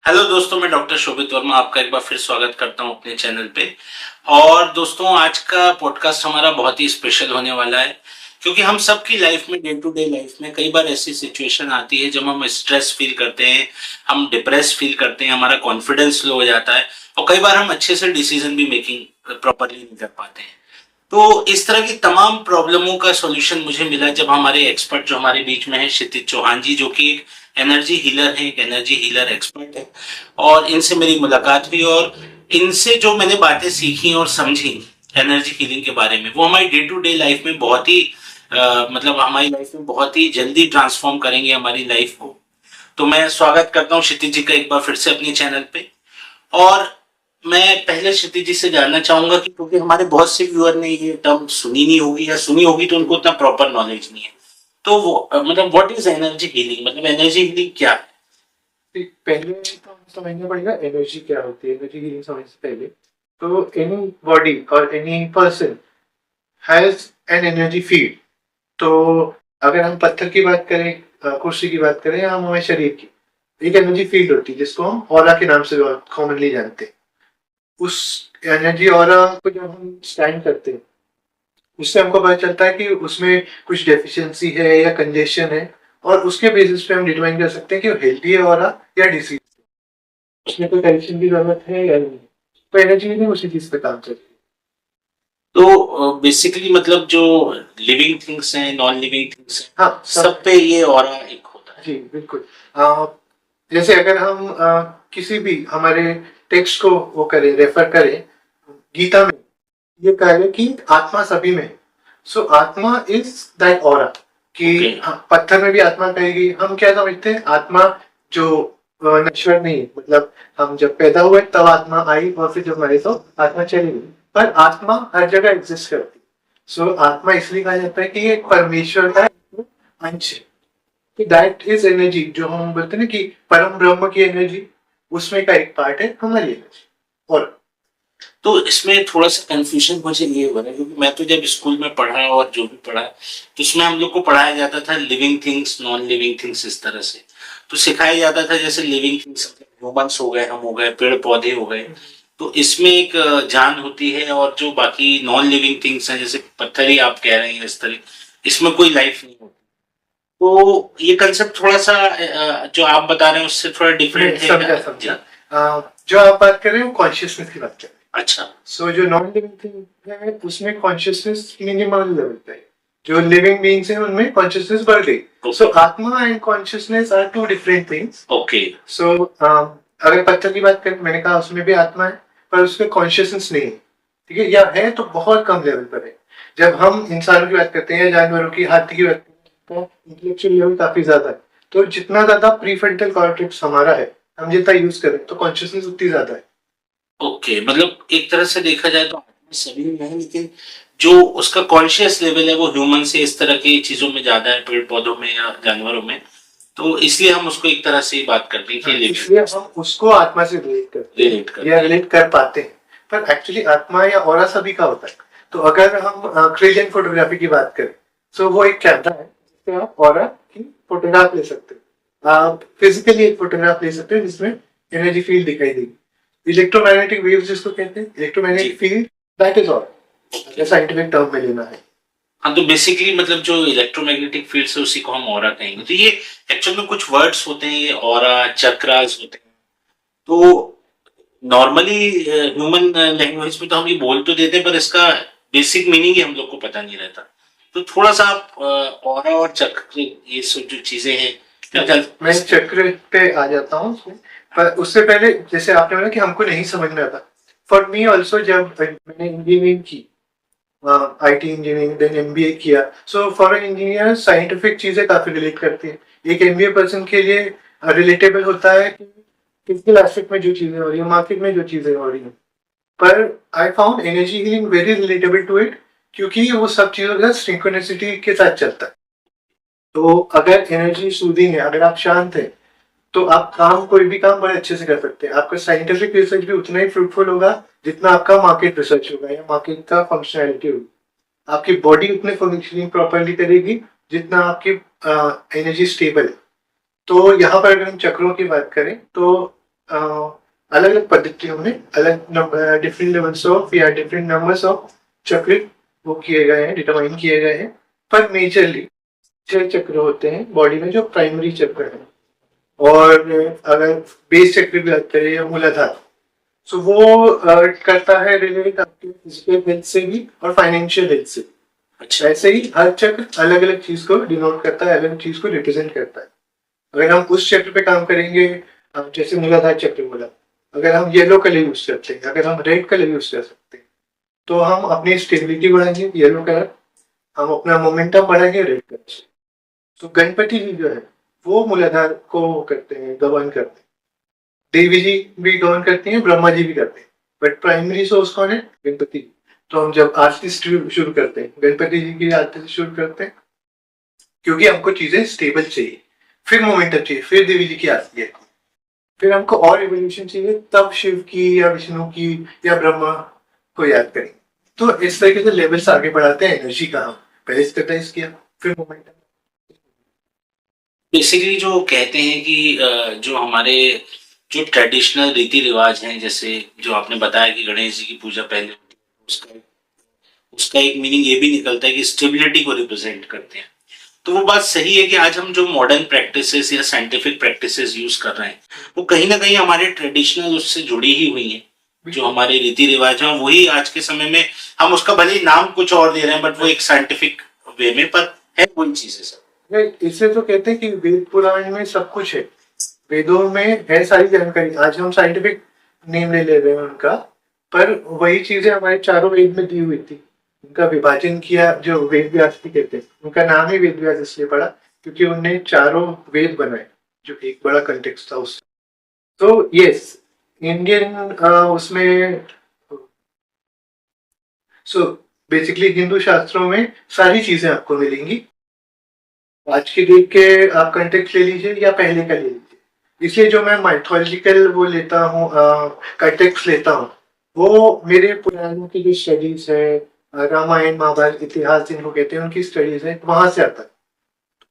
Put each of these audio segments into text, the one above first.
Hello दोस्तों, मैं doctor शोभित वर्मा आपका एक बार फिर स्वागत करता हूं अपने चैनल पे। और दोस्तों, आज का पॉडकास्ट हमारा बहुत ही स्पेशल होने वाला है, क्योंकि हम सबकी लाइफ में, डे टू डे लाइफ में कई बार ऐसी सिचुएशन आती है जब हम स्ट्रेस फील करते हैं, हम डिप्रेस फील करते हैं, हमारा कॉन्फिडेंस लो हो जाता है और कई बार हम अच्छे से डिसीजन भी मेकिंग प्रॉपरली नहीं कर पाते हैं। तो इस तरह की तमाम प्रॉब्लमों का सॉल्यूशन मुझे मिला जब हमारे एक्सपर्ट जो हमारे बीच में है, क्षितिज चौहान जी, जो कि एक एनर्जी हीलर है, एक एनर्जी हीलर एक्सपर्ट है। और इनसे मेरी मुलाकात हुई और इनसे जो मैंने बातें सीखी और समझी एनर्जी हीलिंग के बारे में, वो हमारी डे टू डे लाइफ में बहुत ही मतलब हमारी लाइफ में बहुत ही जल्दी ट्रांसफॉर्म करेंगे हमारी लाइफ को। तो मैं स्वागत करता हूँ क्षितिज जी का एक बार फिर से अपने चैनल पे। और मैं पहले क्षितिज जी से जानना चाहूंगा कि क्योंकि हमारे बहुत से व्यूअर ने ये टर्म सुनी नहीं होगी, या सुनी होगी तो उनको उतना प्रॉपर नॉलेज नहीं है। तो वो मतलब व्हाट इज एनर्जी हीलिंग, मतलब एनर्जी हीलिंग क्या है? पहले तो हमें समझना पड़ेगा एनर्जी क्या होती है। एनर्जी हीलिंग समझने से पहले तो एनी बॉडी और any person has an energy field. तो अगर हम पत्थर की बात करें, कुर्सी की बात करें, या हम हमारे शरीर की, एक एनर्जी फील्ड होती है जिसको हम ऑरा के नाम से कॉमनली जानते हैं। उस एनर्जी ऑरा को जब हम स्टैंड करते हैं, उससे हमको पता चलता है कि उसमें कुछ डेफिशिएंसी है या कंजेशन है, और उसके बेसिस पे हम डिटरमाइन कर सकते हैं कि वो हेल्दी है ऑरा या डिसीज, उसमें कोई करेक्शन की जरूरत है या नहीं। तो एनर्जी नहीं उसी चीज पे काम करती तो बेसिकली मतलब जो लिविंग थिंग्स हैं, नॉन लिविंग थिंग्स हैं, है। हाँ, सब पे ये ऑरा एक होता है। जी बिल्कुल। जैसे अगर हम किसी भी हमारे टेक्स्ट को वो करें, रेफर करें, गीता में ये कहा है कि आत्मा सभी में। सो आत्मा इज दैट ऑरा कि Okay. पत्थर में भी आत्मा कहेगी। हम क्या समझते हैं आत्मा जो नश्वर नहीं है, मतलब हम जब पैदा हुए तब आत्मा आई और फिर जब मरे तो आत्मा चली गई, पर आत्मा हर जगह एग्जिस्ट करती है। सो आत्मा इसलिए कहा जाता है कि ये परमेश्वर का अंश है, कि दैट इज एनर्जी, जो हम बोलते हैं ना कि परम ब्रह्म की एनर्जी, उसमें का एक पार्ट है हमारी एनर्जी। और तो इसमें थोड़ा सा कंफ्यूजन मुझे ये हो रहा है, क्योंकि मैं तो जब स्कूल में पढ़ा और जो भी पढ़ा तो उसमें हम लोग को पढ़ाया जाता था living things, non living things, इस तरह से। तो सिखाया जाता था जैसे लिविंग थिंग्स ह्यूमंस हो गए, हम हो गए, पेड़ पौधे हो गए, तो इसमें एक जान होती है। और जो बाकी नॉन लिविंग थिंग्स हैं, जैसे पत्थर ही आप कह रहे हैं, इस तरह इसमें कोई लाइफ नहीं होती। तो ये कंसेप्ट थोड़ा सा जो आप बता रहे हैं उससे थोड़ा डिफरेंट है समझा क्या? समझा। जो आप बात कर रहे हैं वो कॉन्शियसनेस की बात कर रहे हैं। अच्छा। सो जो नॉन लिविंग थिंग है उसमें कॉन्शियसनेस मिनिमल लेवल पे है। जो लिविंग बीइंग्स हैं उनमें कॉन्शियसनेस बढ़ गई। So atma and consciousness are two different things. Okay. So अगर पत्थर की बात करें, मैंने कहा उसमें भी आत्मा है, पर उसमें कॉन्शियसनेस नहीं है। ठीक है, या है तो बहुत कम लेवल पर है। जब हम इंसानों की बात करते हैं या जानवरों की, हाथी की बात करते हैं, इंटेलेक्चुअल लेवल काफी ज्यादा है। तो जितना ज्यादा प्रीफ्रंटल कॉर्टेक्स हमारा है, हम जितना यूज करें, तो कॉन्शियसनेस उतनी ज्यादा है। ओके, मतलब एक तरह से देखा जाए तो आत्मा सभी में है, लेकिन जो उसका कॉन्शियस लेवल है वो ह्यूमन से इस तरह की चीजों में ज्यादा है, पेड़ पौधों में या जानवरों में। तो इसलिए हम उसको एक तरह से बात करते हैं कि इसलिए हम उसको आत्मा से रिलेट करते रिलेट हैं करते या हैं। रिलेट कर पाते हैं। पर एक्चुअली आत्मा या ऑरा सभी का होता है। तो अगर हम क्रेजन फोटोग्राफी की बात करें, तो वो एक कैमरा है जिससे आप ऑरा की फोटोग्राफ ले सकते हैं। आप फिजिकली एक फोटोग्राफ ले सकते हैं जिसमें एनर्जी फील्ड दिखाई देगी। इलेक्ट्रोमैग्नेटिक वेव्स जिसको कहते हैं, electromagnetic field, that is aura, scientific term में लेना है। हाँ, तो बेसिकली मतलब जो इलेक्ट्रोमैग्नेटिक फील्ड है उसी को हम ऑरा कहेंगे। तो ये एक्चुअल में कुछ वर्ड्स होते हैं, ये ऑरा, चक्रास होते हैं। तो नॉर्मली ह्यूमन लैंग्वेज में तो हम ये बोल तो देते हैं, पर इसका बेसिक मीनिंग ही हम लोग को पता नहीं रहता। तो थोड़ा सा आप ऑरा और चक्र, ये सब जो चीजें हैं, मैं चक्र पे आ जाता हूँ उसमें। पर उससे पहले, जैसे आपने बोला कि हमको नहीं समझ में आता, फॉर मी ऑल्सो जब मैंने इंजीनियरिंग की, आईटी इंजीनियरिंग, देन एमबीए किया, so for an engineer scientific चीजें काफी रिलेट करती है। एक एमबीए पर्सन के लिए रिलेटेबल होता है कि फिजिकल एस्पेक्ट में जो चीजें हो रही है, मार्केट में जो चीजें हो रही है। पर I found energy healing very relatable to it, क्योंकि वो सब चीजों का सिंक्रोनिसिटी के साथ चलता है। तो अगर एनर्जी सूदिंग है, अगर आप शांत है, तो आप काम, कोई भी काम बड़े अच्छे से कर सकते हैं। आपका साइंटिफिक रिसर्च भी उतना ही फ्रूटफुल होगा जितना आपका मार्केट रिसर्च होगा या मार्केट का फंक्शनैलिटी होगी। आपकी बॉडी उतने फंक्शनिंग प्रॉपरली करेगी जितना आपकी एनर्जी स्टेबल है। तो यहाँ पर अगर हम चक्रों की बात करें, तो अलग अलग पद्धतियों में अलग डिफरेंट लेवल्स ऑफ या डिफरेंट नंबर्स ऑफ चक्र वो किए गए हैं, डिटरमाइन किए गए हैं। पर मेजरली 6 चक्र होते हैं बॉडी में जो प्राइमरी चक्र है। और अगर बेस चक्र की बात करें या मूलाधार, सो वो करता है रिलेट आपके फिजिकल हेल्थ से भी और फाइनेंशियल हेल्थ से। अच्छा। ऐसे ही हर चक्र अलग अलग चीज को डिनोट करता है, अलग अलग चीज को रिप्रेजेंट करता है। अगर हम उस चक्र पे काम करेंगे, जैसे मूलाधार चक्र बोला, अगर हम येलो कलर यूज करते हैं, अगर हम रेड कलर यूज कर सकते हैं, तो हम अपनी स्टेबिलिटी बढ़ाएंगे येलो कलर, हम अपना मोमेंटम बढ़ाएंगे रेड कलर से। तो गणपति जी जो है वो मूलाधार को करते हैं, गवर्न करते हैं। देवी जी भी गवर्न करती हैं, ब्रह्मा जी भी करते हैं, बट प्राइमरी सोर्स कौन है? गणपति जी। तो हम जब आरती शुरू करते हैं, गणपति जी की आरती से शुरू करते हैं, क्योंकि हमको चीजें स्टेबल चाहिए, फिर मोमेंटम चाहिए, फिर देवी जी की आरती है, फिर हमको और एवोल्यूशन चाहिए, तब शिव की या विष्णु की या ब्रह्मा को याद करेंगे। तो इस तरीके से लेवल्स आगे बढ़ाते हैं एनर्जी का। हम पहले स्टेबलाइज किया, फिर मोमेंटम। बेसिकली जो कहते हैं कि जो हमारे जो ट्रेडिशनल रीति रिवाज हैं, जैसे जो आपने बताया कि गणेश जी की पूजा पहले होती है, उसका उसका एक मीनिंग ये भी निकलता है कि स्टेबिलिटी को रिप्रेजेंट करते हैं। तो वो बात सही है कि आज हम जो मॉडर्न प्रैक्टिसेस या साइंटिफिक प्रैक्टिसेस यूज कर रहे हैं, वो कहीं ना कहीं हमारे ट्रेडिशनल उससे जुड़ी ही हुई हैं। जो हमारे रीति रिवाज हैं वही आज के समय में, हम उसका भले ही नाम कुछ और दे रहे हैं, बट वो एक साइंटिफिक वे में पर है वही चीजें सब। इससे तो कहते हैं कि वेद पुराण में सब कुछ है, वेदों में है सारी जानकारी। आज हम साइंटिफिक नेम ले रहे हैं उनका, पर वही चीजें हमारे चारों वेद में दी हुई थी। उनका विभाजन किया जो वेद व्यास भी कहते हैं, उनका नाम ही वेद व्यास इसलिए पड़ा क्योंकि उन्होंने चारों वेद बनाए, जो एक बड़ा कंटेक्स्ट था उससे। तो यस, इंडियन उसमें, सो बेसिकली हिंदू शास्त्रों में सारी चीजें आपको मिलेंगी। आज की डेट के आप कंटेक्स्ट ले लीजिए या पहले का ले लीजिए। इसलिए जो मैं माइथोलॉजिकल वो लेता हूँ, कंटेक्स्ट लेता हूँ, वो मेरे पुराणों की जो स्टडीज है, रामायण महाभारत इतिहास जिनको कहते हैं, उनकी स्टडीज है, वहां से आता है।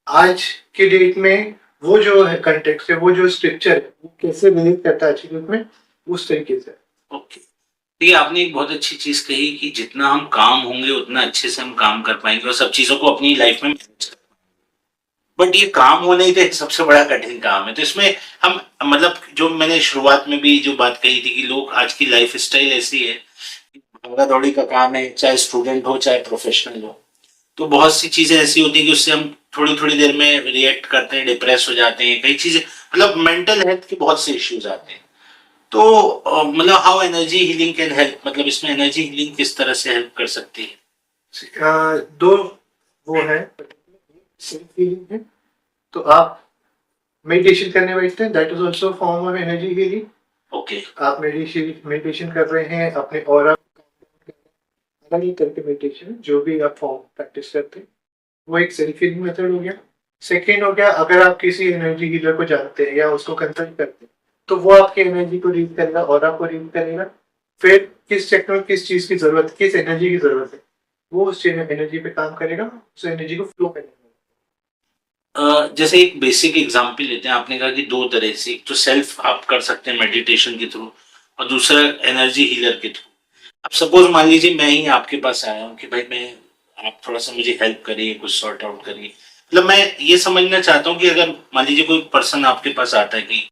आज की डेट में वो जो है कंटेक्स्ट है, वो जो स्क्रिप्चर है, वो कैसे रिलेट करता है आज की डेट में, उस तरीके से। ओके। देखिए, आपने एक बहुत अच्छी चीज कही कि जितना हम काम होंगे उतना अच्छे से हम काम कर पाएंगे और सब चीजों को अपनी लाइफ में मैनेज कर। बट ये काम होना ही तो एक सबसे बड़ा कठिन काम है। तो इसमें हम, मतलब जो मैंने शुरुआत में भी जो बात कही थी कि लोग आज की लाइफ स्टाइल ऐसी है, भागा दौड़ी का काम है, चाहे स्टूडेंट हो चाहे प्रोफेशनल हो। तो बहुत सी चीजें ऐसी होती है कि उससे हम थोड़ी थोड़ी देर में रिएक्ट करते हैं, डिप्रेस हो जाते हैं, कई चीजें, मतलब मेंटल हेल्थ के बहुत से इश्यूज आते हैं। तो मतलब how energy healing can help, मतलब इसमें एनर्जी हीलिंग किस तरह से हेल्प कर सकती है? दो वो है, सेल्फ हीलिंग है। तो आप मेडिटेशन करने बैठते हैं, that is also form of energy healing. Okay. आप मेडिटेशन कर रहे हैं, अपने ऑरा अलग ही करके मेडिटेशन, जो भी आप फॉर्म प्रैक्टिस करते हैं, वो एक सेल्फ हीलिंग मेथड हो गया। सेकेंड हो गया, अगर आप किसी एनर्जी हीलर को जानते हैं या उसको कंसल्ट करते हैं, तो वो आपकी एनर्जी को रीड करेगा, ऑरा को रीड करेगा, फिर किस सेक्टर में किस चीज की जरूरत है, किस एनर्जी की जरूरत है, वो उस एनर्जी पे काम करेगा, उस एनर्जी को फ्लो करेगा। जैसे एक बेसिक एग्जांपल लेते हैं, आपने कहा कि दो तरह से, एक तो सेल्फ आप कर सकते हैं मेडिटेशन के थ्रू, और दूसरा एनर्जी हीलर के थ्रू। अब सपोज मान लीजिए मैं ही आपके पास आया हूँ कि भाई मैं, आप थोड़ा सा मुझे हेल्प करिए, कुछ सॉर्ट आउट करिए। मतलब मैं ये समझना चाहता हूँ कि अगर मान लीजिए कोई पर्सन आपके पास आता है कि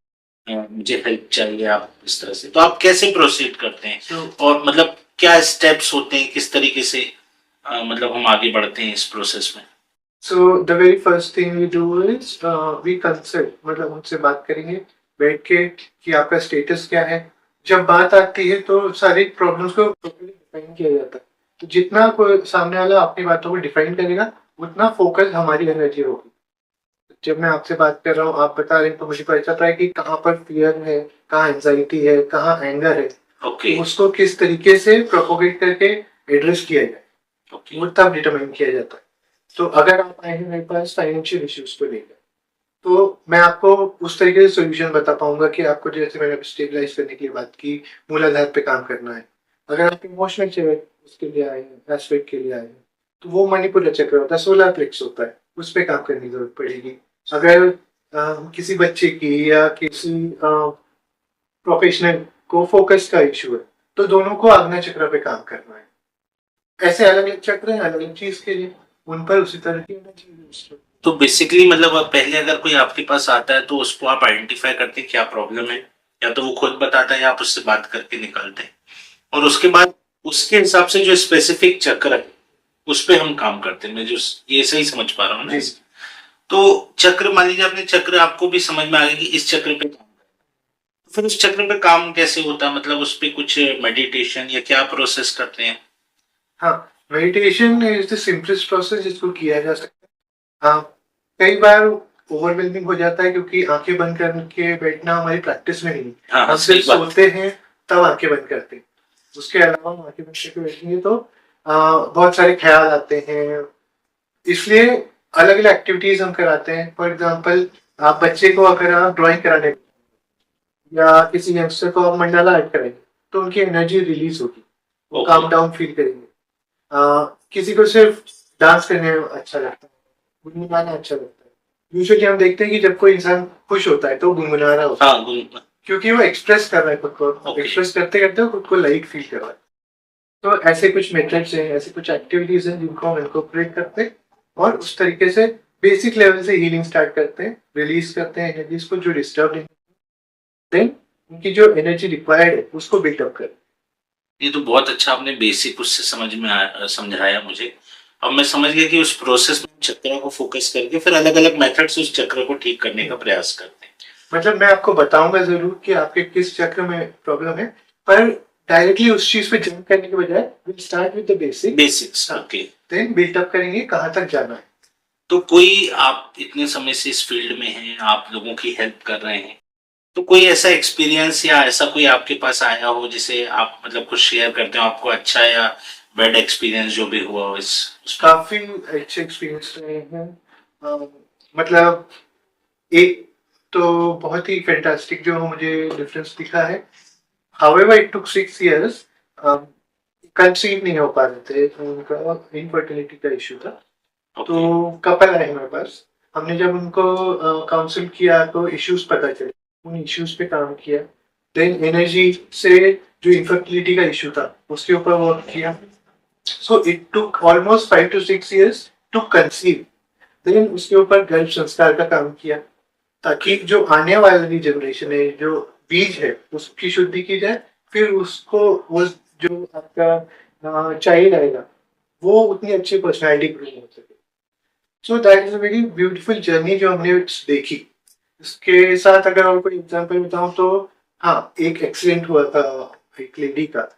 मुझे हेल्प चाहिए, आप इस तरह से, तो आप कैसे प्रोसीड करते हैं? और मतलब क्या स्टेप्स होते हैं, किस तरीके से मतलब हम आगे बढ़ते हैं इस प्रोसेस में? So the very first thing we do is we consult, मतलब उनसे बात करेंगे बैठ के कि आपका स्टेटस क्या है। जब बात आती है तो सारी प्रॉब्लम्स को डिफाइन किया जाता है। तो जितना कोई सामने वाला अपनी बातों को डिफाइन करेगा, उतना फोकस हमारी एनर्जी होगी। जब मैं आपसे बात कर रहा हूँ, आप बता रहे हैं, तो मुझे पता चल रहा है कि कहाँ पर फियर है, कहाँ एंजाइटी है, कहाँ एंगर है। ओके। उसको किस तरीके से प्रोपोगेट करके एड्रेस किया जाए, वो तब डिटरमाइन किया जाता है। तो अगर आप आए हैं मेरे पास फाइनेंशियल इश्यूज को लेकर, तो मैं आपको उस तरीके से सोल्यूशन बता पाऊंगा कि आपको, जैसे मैंने स्टेबलाइज करने के लिए बात की, मूलाधार पे काम करना है। अगर आप इमोशनल चाहिए उसके लिए आए हैं, एस्पेक्ट के लिए आए हैं, तो वो मणिपुर चक्र होता है, सोलर प्लेक्स होता है, उस पर काम करने की जरूरत पड़ेगी। अगर किसी बच्चे की या किसी प्रोफेशनल को फोकस का इशू है, तो दोनों को आज्ञा चक्र पे काम करना है। ऐसे अलग अलग चक्र हैं अलग अलग चीज के लिए, उन पर उसी तरह की एनर्जी। तो बेसिकली मतलब अब पहले अगर कोई आपके पास आता है तो उसको आप आइडेंटिफाई करते हैं क्या प्रॉब्लम है, या तो वो खुद बताता है या आप उससे बात करके निकालते हैं, और उसके बाद उसके हिसाब से जो स्पेसिफिक चक्र है उस पे हम काम करते हैं। मैं जो ये सही समझ पा रहा हूँ ना? जी। तो चक्र मान लीजिए आपने चक्र, आपको भी समझ में आ गया कि इस चक्र पे काम करना है। तो फिर उस चक्र पे काम कैसे होता है, मतलब उस पे कुछ मेडिटेशन या क्या प्रोसेस करते हैं? हाँ, meditation is the simplest process जिसको किया जा सकता है। हाँ, कई बार ओवरवेलमिंग हो जाता है क्योंकि आंखें बंद करके बैठना हमारी प्रैक्टिस में नहीं है। हाँ, हम सही सिर्फ बात। सोते हैं तब आंखें बंद करते हैं। उसके अलावा हम आंखें बंद करके बैठेंगे तो बहुत सारे ख्याल आते हैं। इसलिए अलग अलग एक्टिविटीज हम कराते हैं। फॉर एग्जाम्पल, आप बच्चे को अगर आप ड्राइंग कराने या किसी यंगस्टर को आप मंडाला आर्ट करेंगे तो उनकी एनर्जी रिलीज होगी, वो ओके। काम डाउन फील करेंगे। किसी को सिर्फ डांस करने में अच्छा लगता है, गुनगुनाना अच्छा लगता है। यूजुअली हम देखते हैं कि जब कोई इंसान खुश होता है तो वो गुनगुना रहा होता है, हाँ, क्योंकि वो एक्सप्रेस कर रहा है खुद को। ओके। एक्सप्रेस करते करते वो खुद को लाइट फील कर रहा है। तो ऐसे कुछ मेथड्स हैं, ऐसे कुछ एक्टिविटीज हैं जिनको हम इनकॉर्पोरेट करते हैं और उस तरीके से बेसिक लेवल से हीलिंग स्टार्ट करते हैं, रिलीज करते हैं एनर्जीज को जो डिस्टर्ब है, देन उनकी जो एनर्जी रिक्वायर्ड है उसको बिल्डअप करें। ये तो बहुत अच्छा आपने बेसिक उससे समझाया मुझे। अब मैं समझ गया कि उस प्रोसेस में चक्रों को फोकस करके फिर अलग अलग मेथड से उस चक्र को ठीक करने का प्रयास करते हैं। मतलब मैं आपको बताऊंगा जरूर कि आपके किस चक्र में प्रॉब्लम है, पर डायरेक्टली उस चीज पे जंप करने के बजाय will start with the basics, हाँ, ओके। देन बिल्डअप करेंगे कहाँ तक जाना है। तो कोई, आप इतने समय से इस फील्ड में हैं, आप लोगों की हेल्प कर रहे हैं, तो कोई ऐसा एक्सपीरियंस या ऐसा कोई आपके पास आया हो जिसे आप मतलब कुछ शेयर करते हो, आपको अच्छा या बैड एक्सपीरियंस जो भी हुआ हो उस पर? काफी अच्छे एक्सपीरियंस रहे हैं। मतलब एक तो बहुत ही फैंटास्टिक जो मुझे डिफरेंस दिखा है। However it took 6 years, conceive नहीं हो पा रहे थे, तो उनका इनफर्टिलिटी का इशू था। तो कपल आए हमारे पास, हमने जब उनको काउंसिल किया तो इश्यूज पता चले, उन इश्यूज पे काम किया। देन एनर्जी से जो इनफर्टिलिटी का इशू था उसके ऊपर वर्क किया। So it took almost 5 to 6 years to conceive. Then उसके ऊपर गर्भ संस्कार का काम किया ताकि जो आने वाली जनरेशन है, जो बीज है, उसकी शुद्धि की जाए। फिर उसको वो जो आपका चाइल्ड आएगा वो उतनी अच्छी पर्सनैलिटी ग्रो हो सके। So that is a very beautiful journey जो हमने देखी। इसके साथ अगर और कोई एग्जांपल बताऊं तो हाँ, एक एक्सीडेंट हुआ था एक लेडी का।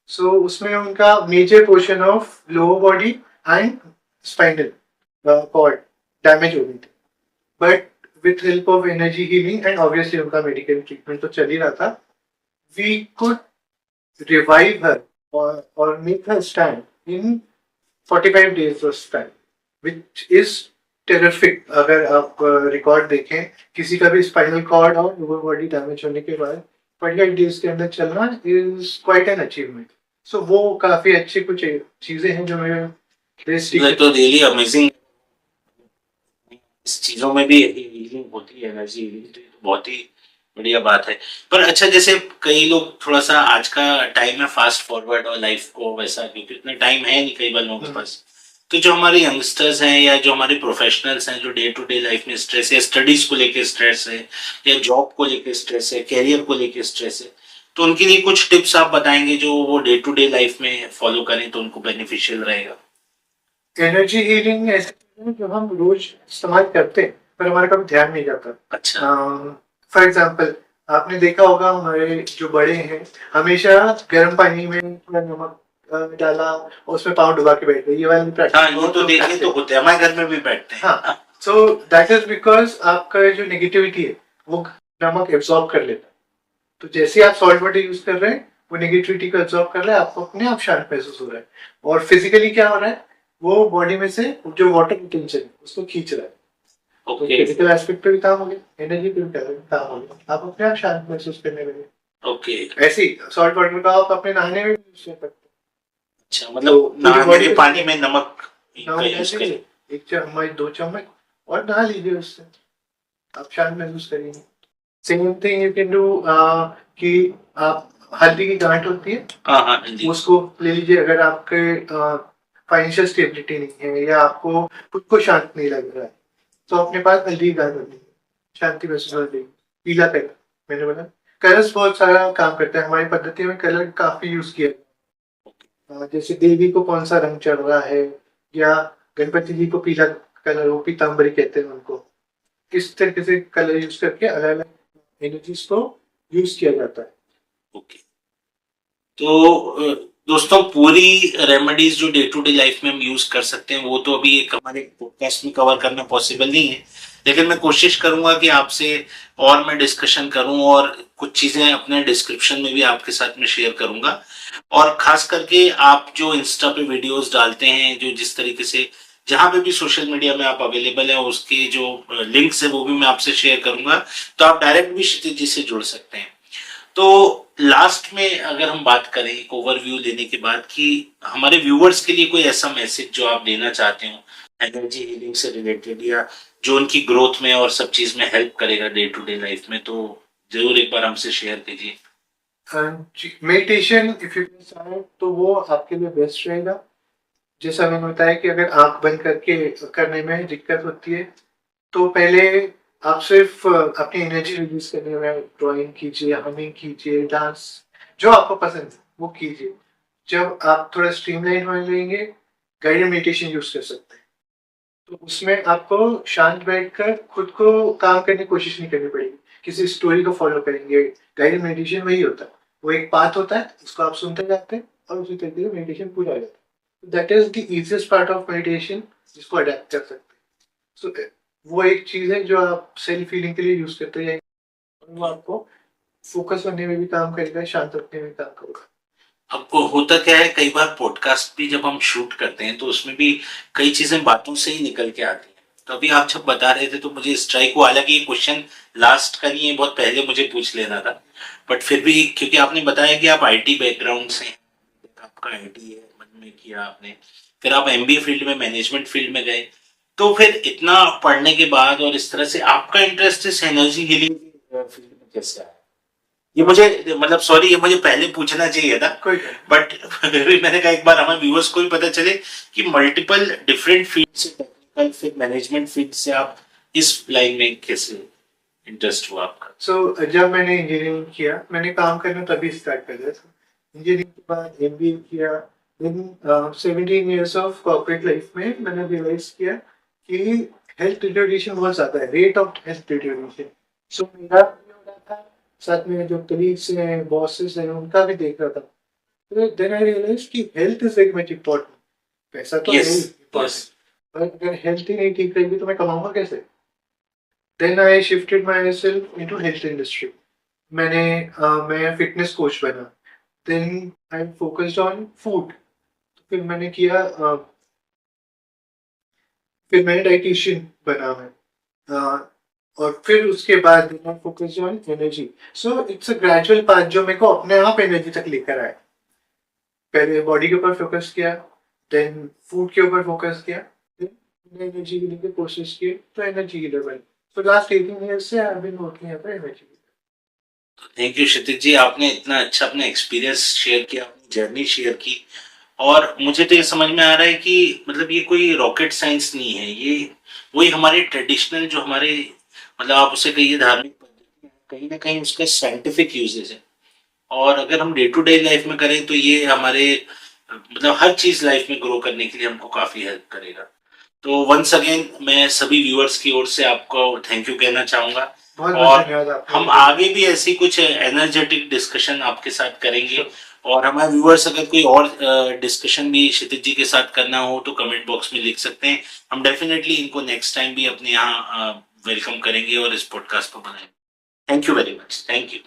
सो उसमें उनका major portion of lower body and spinal cord damage हो गई थी। But with help of energy healing and obviously उनका मेडिकल ट्रीटमेंट तो चल ही रहा था, वी कुड रिवाइव हर और make her stand in 45 days of time, which is terrific। अगर आप रिकॉर्ड देखें, किसी का भी स्पाइनल कॉर्ड और लोअर बॉडी डैमेज होने के बाद 45 days के अंदर चलना इज क्वाइट एन अचीवमेंट। सो वो काफी अच्छी कुछ चीजें हैं जो मैं तो रियली अमेजिंग। इस चीजों में भी हीलिंग होती है, एनर्जी हीलिंग, तो ये तो बहुत ही बढ़िया बात है। पर अच्छा, जैसे कई लोग थोड़ा सा, आज का टाइम है फास्ट फॉरवर्ड और लाइफ को वैसा, क्योंकि इतना टाइम है नहीं कई बार लोगों के पास। तो जो हमारे यंगस्टर्स हैं या जो हमारे प्रोफेशनल्स हैं, जो डे टू डे लाइफ में स्ट्रेस है, स्टडीज को लेके स्ट्रेस है या जॉब को लेके स्ट्रेस है, कैरियर को लेके स्ट्रेस है, तो उनके लिए कुछ टिप्स आप बताएंगे जो वो डे टू डे लाइफ में फॉलो करें तो उनको बेनिफिशियल रहेगा? एनर्जी हीलिंग ऐसे चीज़ है जो हम रोज इस्तेमाल करते हैं पर हमारा कभी ध्यान नहीं जाता। अच्छा। फॉर एग्जाम्पल, आपने देखा होगा हमारे जो बड़े हैं हमेशा गर्म पानी में थोड़ा नमक डाला और उसमें पाँव डुबा के बैठ गए, ये वाली प्रैक्टिस हाँ, ये तो देखे तो होते हैं, हमारे घर में भी बैठते हैं। हाँ, सो दैट इज बिकॉज आपका जो नेगेटिविटी है वो नमक एब्सॉर्ब कर लेता है। तो जैसे आप सॉल्ट वाटर यूज कर रहे हैं वो नेगेटिविटी को एब्सॉर्ब कर रहा है, आपको अपने आप शांत महसूस हो रहा है। और फिजिकली क्या हो रहा है, वो बॉडी में से जो वाटर रिटेंशन है उसको खींच रहा है। तो ओके फिजिकल एस्पेक्ट पे भी काम हो गया, एनर्जी पे भी काम हो गया, आप अपने आप शांत महसूस करने लगे। ओके। ऐसे ही सॉल्ट वाटर का आप अपने नहाने में यूज कर सकते अच्छा, मतलब नहाने के पानी में नमक हो। का यूज करें? 1 चम्मच 2 चम्मच और नहा लीजिए, उससे आप शांत महसूस करेंगे। Same thing you can do कि आप हल्दी की गांठ होती है, हाँ जी। उसको ले लीजिए। अगर आपके फाइनेंशियल स्टेबिलिटी नहीं है या आपको खुद को शांत नहीं लग रहा है, तो अपने पास हल्दी की गांठ होती है, शांति महसूस होती है। पीला कलर, मैंने बोला कलर्स बहुत सारा काम करता है। हमारी पद्धति में कलर काफी यूज किया जैसे देवी को कौन सा रंग चढ़ रहा है, या गणपति जी को पीला कलर, वो पीताम्बरी कहते हैं उनको। इस तरीके से कलर यूज करके अलग अलग एनर्जीज को यूज किया जाता है। ओके, तो दोस्तों पूरी रेमेडीज जो डे टू डे लाइफ में हम यूज कर सकते हैं वो तो अभी एक हमारे पॉडकास्ट में कवर करना पॉसिबल नहीं है, लेकिन मैं कोशिश करूंगा कि आपसे और मैं डिस्कशन करूं और कुछ चीजें अपने डिस्क्रिप्शन में भी आपके साथ में शेयर करूंगा। और खास करके आप जो इंस्टा पे वीडियोस डालते हैं, जो जिस तरीके से जहां पे भी सोशल मीडिया में आप अवेलेबल हैं, उसके जो लिंक्स है वो भी मैं आपसे शेयर करूंगा, तो आप डायरेक्ट भी क्षितिज जी से जुड़ सकते हैं। तो लास्ट में अगर हम बात करें एक ओवरव्यू लेने के बाद कि हमारे व्यूअर्स के लिए कोई ऐसा मैसेज जो आप देना चाहते हो एनर्जी हीलिंग से रिलेटेड, या जो उनकी ग्रोथ में और सब चीज में हेल्प करेगा डे टू डे लाइफ में, तो जरूर एक बार हमसे शेयर कीजिए। मेडिटेशन इफ यू तो वो आपके लिए बेस्ट रहेगा। जैसा मैंने बताया कि अगर आंख बंद करके करने में दिक्कत होती है, तो पहले आप सिर्फ अपनी एनर्जी रिलीज करने में ड्राइंग कीजिए, हमिंग कीजिए, डांस जो आपको पसंद है वो कीजिए। जब आप थोड़ा स्ट्रीमलाइन होने लगेंगे, गाइडेड मेडिटेशन यूज कर सकते हैं। तो उसमें आपको शांत बैठकर खुद को काम करने की कोशिश नहीं करनी पड़ेगी, किसी स्टोरी को फॉलो करेंगे। गाइडेड मेडिटेशन वही होता है, वो एक पाथ होता है, उसको आप सुनते जाते हैं और उसी तरीके से मेडिटेशन पूरा हो जाता है। That is the easiest part of meditation, जिसको अडेप्ट कर सकते हैं। सो वो एक चीज है जो आप सेल्फ फीलिंग के लिए यूज करते हैं, वो आपको फोकस करने में भी काम करेगा, शांत रखने में काम करेगा। अब होता क्या है, कई बार पॉडकास्ट भी जब हम शूट करते हैं तो उसमें भी कई चीजें बातों से ही निकल के आती हैं। तो अभी आप जब बता रहे थे तो मुझे स्ट्राइक हुआ, हालांकि ये क्वेश्चन लास्ट का नहीं है, बहुत पहले मुझे पूछ लेना था, बट फिर भी क्योंकि आपने बताया कि आप आईटी बैकग्राउंड से हैं, आपका आईटी है में किया आपने, फिर आप एमबीए फील्ड में मैनेजमेंट फील्ड में गए, तो फिर इतना पढ़ने के बाद और इस तरह से आपका इंटरेस्ट इस एनर्जी हीलिंग फील्ड में कैसे आया? ये मुझे मतलब सॉरी, ये मुझे पहले पूछना चाहिए था, बट फिर भी मैंने कहा एक बार हमारे व्यूअर्स को भी पता चले कि मल्टीपल डिफरेंट फील्ड से, टेक्निकल फिर मैनेजमेंट फील्ड से आप इस लाइन में कैसे इंटरेस्ट हुआ आपका? सो जब मैंने इंजीनियरिंग किया, मैंने काम करना तभी स्टार्ट कर दिया था। इंजीनियरिंग के बाद एमबीए किया, then 17 years of corporate life में मैंने रियलाइज किया कि हेल्थ डिटेरियोरेशन बहुत ज्यादा है, रेट ऑफ हेल्थ डिटेरियोरेशन। सो मेरा भी हो रहा था, साथ में जो कलीग्स हैं, बॉसेस हैं, उनका भी देख रहा था। तो देन आई रियलाइज कि health is very much important. पैसा तो है ही इम्पोर्टेंट, पर अगर हेल्थ ही नहीं ठीक रहेगी तो मैं कमाऊंगा कैसे? Then I shifted myself into health industry. मैं फिटनेस कोच बना। Then I focused on food. फिर मैंने किया फिर मैंने डाइटिशियन बना मैं। और फिर उसके बाद मैं focused on energy. So it's a gradual path जो मेरे को अपने आप एनर्जी तक लेकर आया। पहले बॉडी के ऊपर फोकस किया, देन फूड के ऊपर फोकस किया, देन एनर्जी के लिए कोशिश की, तो एनर्जी की लेवल। So last 18 years से I've been working as an energy. Thank you Kshitij ji, आपने इतना अच्छा अपना एक्सपीरियंस शेयर किया, अपनी जर्नी शेयर की, और मुझे तो ये समझ में आ रहा है कि मतलब ये कोई रॉकेट साइंस नहीं है, ये वही हमारे ट्रेडिशनल जो हमारे मतलब आप उसे कहिए धार्मिक पद्धति, कहीं ना कहीं उसका साइंटिफिक यूजेस है। और अगर हम डे टू डे लाइफ में करें तो ये हमारे मतलब हर चीज लाइफ में ग्रो करने के लिए हमको काफी हेल्प करेगा। तो वंस अगेन मैं सभी व्यूअर्स की ओर से आपको थैंक यू कहना चाहूंगा, और हम आगे भी ऐसी कुछ एनर्जेटिक डिस्कशन आपके साथ करेंगे। और हमारे व्यूअर्स अगर कोई और डिस्कशन भी क्षितिज जी के साथ करना हो तो कमेंट बॉक्स में लिख सकते हैं, हम डेफिनेटली इनको नेक्स्ट टाइम भी अपने यहाँ वेलकम करेंगे और इस पॉडकास्ट को बनाएंगे। Thank you very much. Thank you.